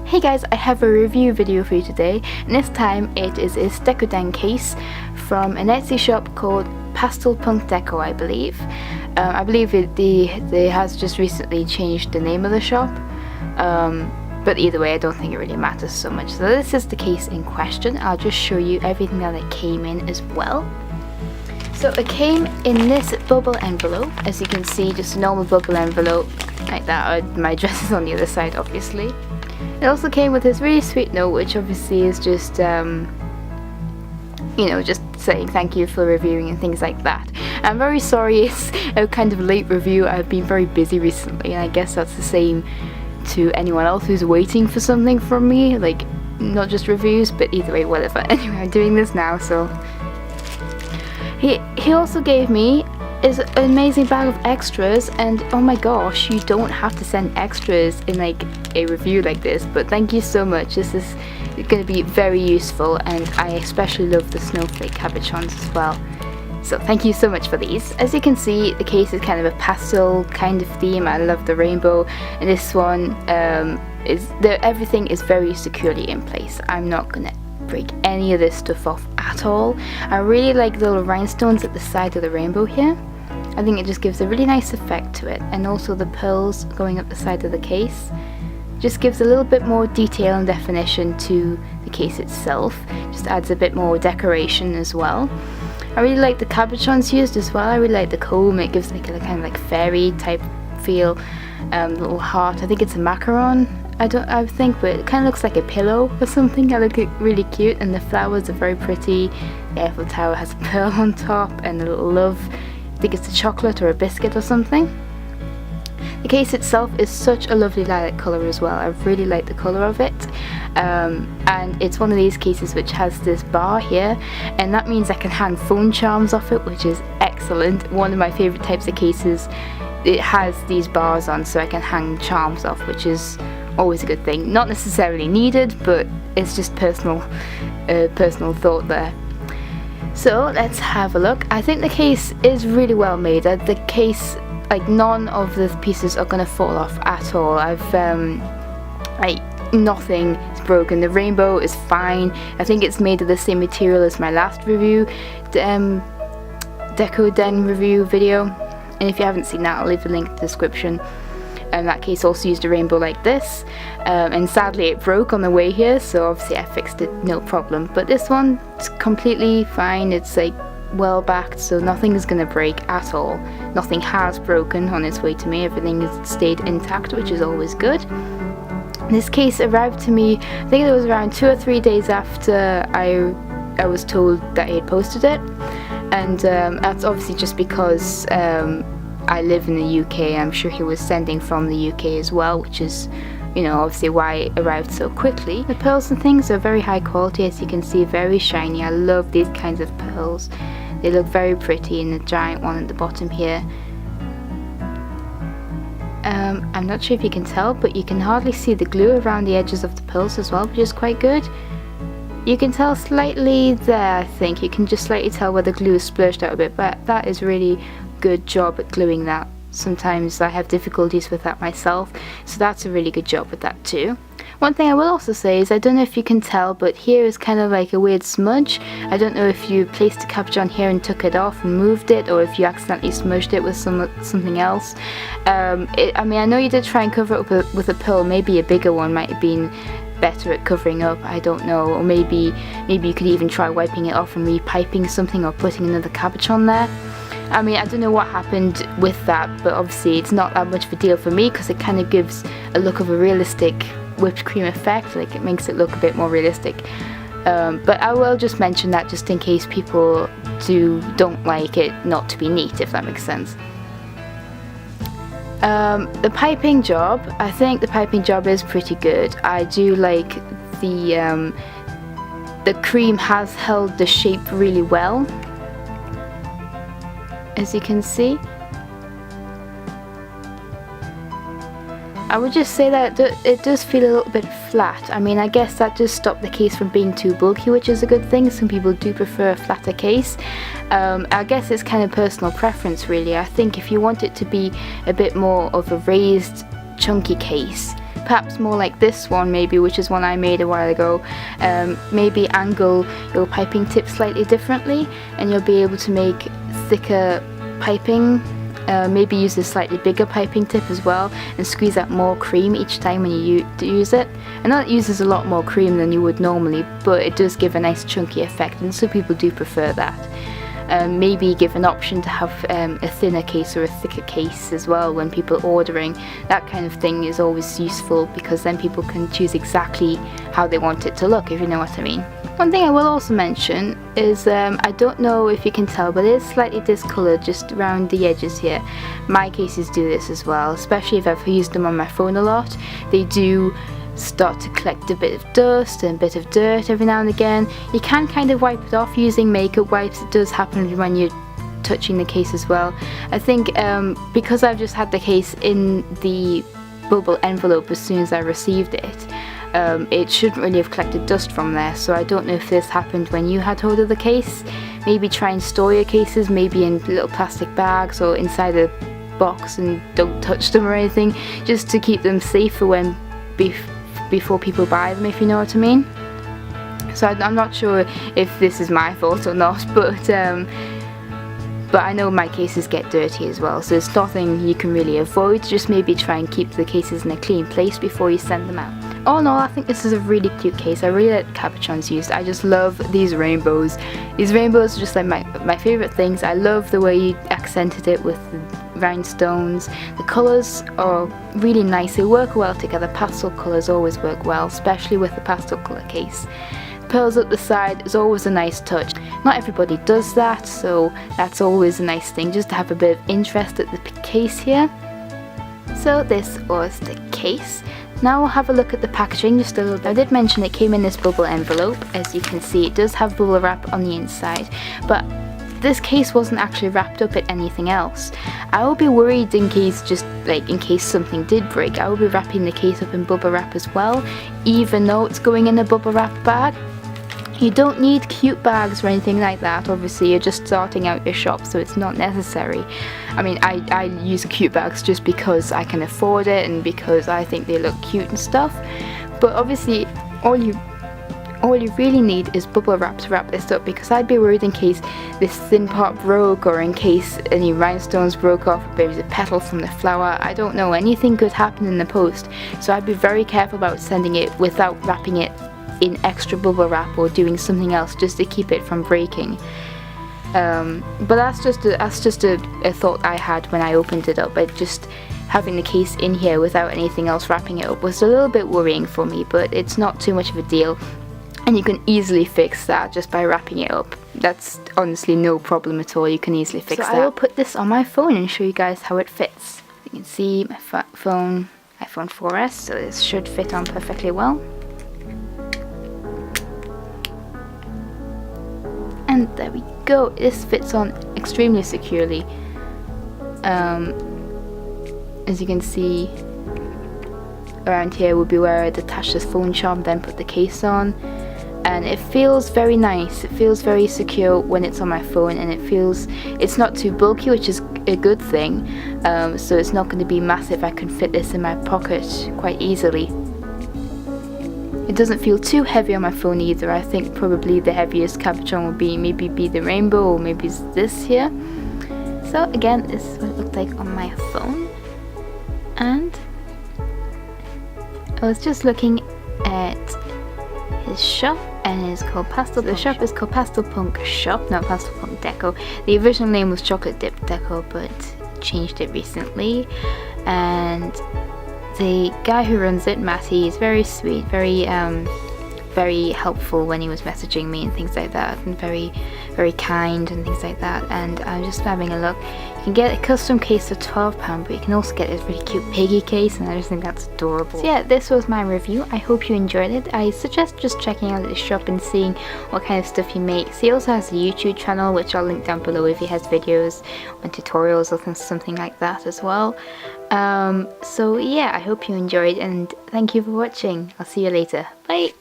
Hey guys, I have a review video for you today, and this time it is a Decoden case from an Etsy shop called Pastel Deco, I believe. I believe it has just recently changed the name of the shop, but either way I don't think it really matters so much. So this is the case in question. I'll just show you everything that it came in as well. So it came in this bubble envelope, as you can see, just a normal bubble envelope like that. My address is on the other side, obviously. It also came with this really sweet note, which obviously is just, just saying thank you for reviewing and things like that. I'm very sorry it's a kind of late review. I've been very busy recently, and I guess that's the same to anyone else who's waiting for something from me, like not just reviews, but either way, whatever. Anyway, I'm doing this now, so he also gave me is an amazing bag of extras, and oh my gosh, you don't have to send extras in like a review like this, but thank you so much. This is going to be very useful, and I especially love the snowflake cabochons as well, so thank you so much for these. As you can see, the case is kind of a pastel kind of theme. I love the rainbow, and this one everything is very securely in place. I'm not gonna break any of this stuff off at all. I really like the little rhinestones at the side of the rainbow here. I think it just gives a really nice effect to it, and also the pearls going up the side of the case just gives a little bit more detail and definition to the case itself. Just adds a bit more decoration as well. I really like the cabochons used as well. I really like the comb. It gives like a kind of like fairy type feel. Little heart. I think it's a macaron. I think, but it kind of looks like a pillow or something. I look really cute, and the flowers are very pretty. The Eiffel Tower has a pearl on top and a little love. I think it's a chocolate or a biscuit or something. The case itself is such a lovely lilac colour as well. I really like the colour of it, and it's one of these cases which has this bar here, and that means I can hang phone charms off it, which is excellent. One of my favourite types of cases. It has these bars on, so I can hang charms off, which is always a good thing. Not necessarily needed, but it's just personal thought there. So let's have a look. I think the case is really well made. The case, like, none of the pieces are going to fall off at all. Nothing is broken. The rainbow is fine. I think it's made of the same material as my last review, Decoden review video. And if you haven't seen that, I'll leave the link in the description. That case also used a rainbow like this, and sadly it broke on the way here, so obviously I fixed it, no problem. But this one, it's completely fine. It's like well backed, so nothing is going to break at all. Nothing has broken on its way to me. Everything has stayed intact, which is always good. This case arrived to me, I think it was around 2 or 3 days after I was told that he had posted it, and that's obviously just because I live in the UK. I'm sure he was sending from the UK as well, which is, obviously why it arrived so quickly. The pearls and things are very high quality, as you can see, very shiny. I love these kinds of pearls. They look very pretty, and the giant one at the bottom here. I'm not sure if you can tell, but you can hardly see the glue around the edges of the pearls as well, which is quite good. You can tell slightly there, I think. You can just slightly tell where the glue is splurged out a bit, but that is really good job at gluing that. Sometimes I have difficulties with that myself, so that's a really good job with that too. One thing I will also say is, I don't know if you can tell, but here is kind of like a weird smudge. I don't know if you placed the cabochon here and took it off and moved it, or if you accidentally smudged it with something else. I know you did try and cover it up with a pearl. Maybe a bigger one might have been better at covering up, I don't know, or maybe you could even try wiping it off and repiping something, or putting another cabochon there. I don't know what happened with that, but obviously it's not that much of a deal for me, because it kind of gives a look of a realistic whipped cream effect. Like, it makes it look a bit more realistic. But I will just mention that just in case people don't like it not to be neat, if that makes sense. The piping job, I think the piping job is pretty good. I do like the cream has held the shape really well, as you can see. I would just say that it does feel a little bit flat. I guess that does stop the case from being too bulky, which is a good thing. Some people do prefer a flatter case. I guess it's kind of personal preference, really. I think if you want it to be a bit more of a raised, chunky case, perhaps more like this one maybe, which is one I made a while ago. Maybe angle your piping tip slightly differently and you'll be able to make thicker piping. Maybe use a slightly bigger piping tip as well and squeeze out more cream each time when you use it. And that uses a lot more cream than you would normally, but it does give a nice chunky effect, and some people do prefer that. Maybe give an option to have a thinner case or a thicker case as well when people are ordering. That kind of thing is always useful because then people can choose exactly how they want it to look, if you know what I mean. One thing I will also mention is, I don't know if you can tell, but it is slightly discoloured just around the edges here. My cases do this as well, especially if I've used them on my phone a lot. They do start to collect a bit of dust and a bit of dirt every now and again. You can kind of wipe it off using makeup wipes. It does happen when you're touching the case as well. I think because I've just had the case in the bubble envelope as soon as I received it, it shouldn't really have collected dust from there, so I don't know if this happened when you had hold of the case. Maybe try and store your cases maybe in little plastic bags or inside a box and don't touch them or anything, just to keep them safe for when before people buy them, if you know what I mean. So I'm not sure if this is my fault or not, but I know my cases get dirty as well, so it's nothing you can really avoid. Just maybe try and keep the cases in a clean place before you send them out. All in all, I think this is a really cute case. I really like the cabochons used. I just love these rainbows. These rainbows are just like my favourite things. I love the way you accented it with the rhinestones. The colours are really nice. They work well together. Pastel colours always work well, especially with the pastel colour case. Pearls up the side is always a nice touch. Not everybody does that, so that's always a nice thing, just to have a bit of interest at the case here. So this was the case. Now we'll have a look at the packaging just a little bit. I did mention it came in this bubble envelope. As you can see, it does have bubble wrap on the inside, but this case wasn't actually wrapped up in anything else. I would be worried in case something did break. I would be wrapping the case up in bubble wrap as well, even though it's going in a bubble wrap bag. You don't need cute bags or anything like that. Obviously you're just starting out your shop, so it's not necessary. I mean, I use cute bags just because I can afford it and because I think they look cute and stuff, but obviously all you really need is bubble wrap to wrap this up, because I'd be worried in case this thin part broke or in case any rhinestones broke off, maybe a petal from the flower. I don't know, anything could happen in the post, so I'd be very careful about sending it without wrapping it in extra bubble wrap or doing something else just to keep it from breaking. But that's just a thought I had when I opened it up. But just having the case in here without anything else wrapping it up was a little bit worrying for me, but it's not too much of a deal, and you can easily fix that just by wrapping it up. That's honestly no problem at all. You can easily fix that. I will put this on my phone and show you guys how it fits. You can see my phone, iPhone 4S, so this should fit on perfectly well. And there we go, this fits on extremely securely. As you can see, around here would be where I'd attach this phone charm, then put the case on. And it feels very nice, it feels very secure when it's on my phone, and it's not too bulky, which is a good thing. So it's not going to be massive. I can fit this in my pocket quite easily. It doesn't feel too heavy on my phone either. I think probably the heaviest cabochon would be the rainbow, or maybe this here. So again, this is what it looked like on my phone. And I was just looking at his shop, and it's called Pastel. The shop is called Pastel Punk Shop, not Pastel Punk Deco. The original name was Chocolate Dip Deco, but changed it recently. And the guy who runs it, Matty, is very sweet, very helpful when he was messaging me and things like that, and very kind and things like that. And I'm just having a look. You can get a custom case for £12, but you can also get this really cute piggy case, and I just think that's adorable. So yeah, this was my review. I hope you enjoyed it. I suggest just checking out his shop and seeing what kind of stuff he makes. He also has a YouTube channel, which I'll link down below if he has videos on tutorials or something like that as well. So yeah, I hope you enjoyed, and thank you for watching. I'll see you later. Bye!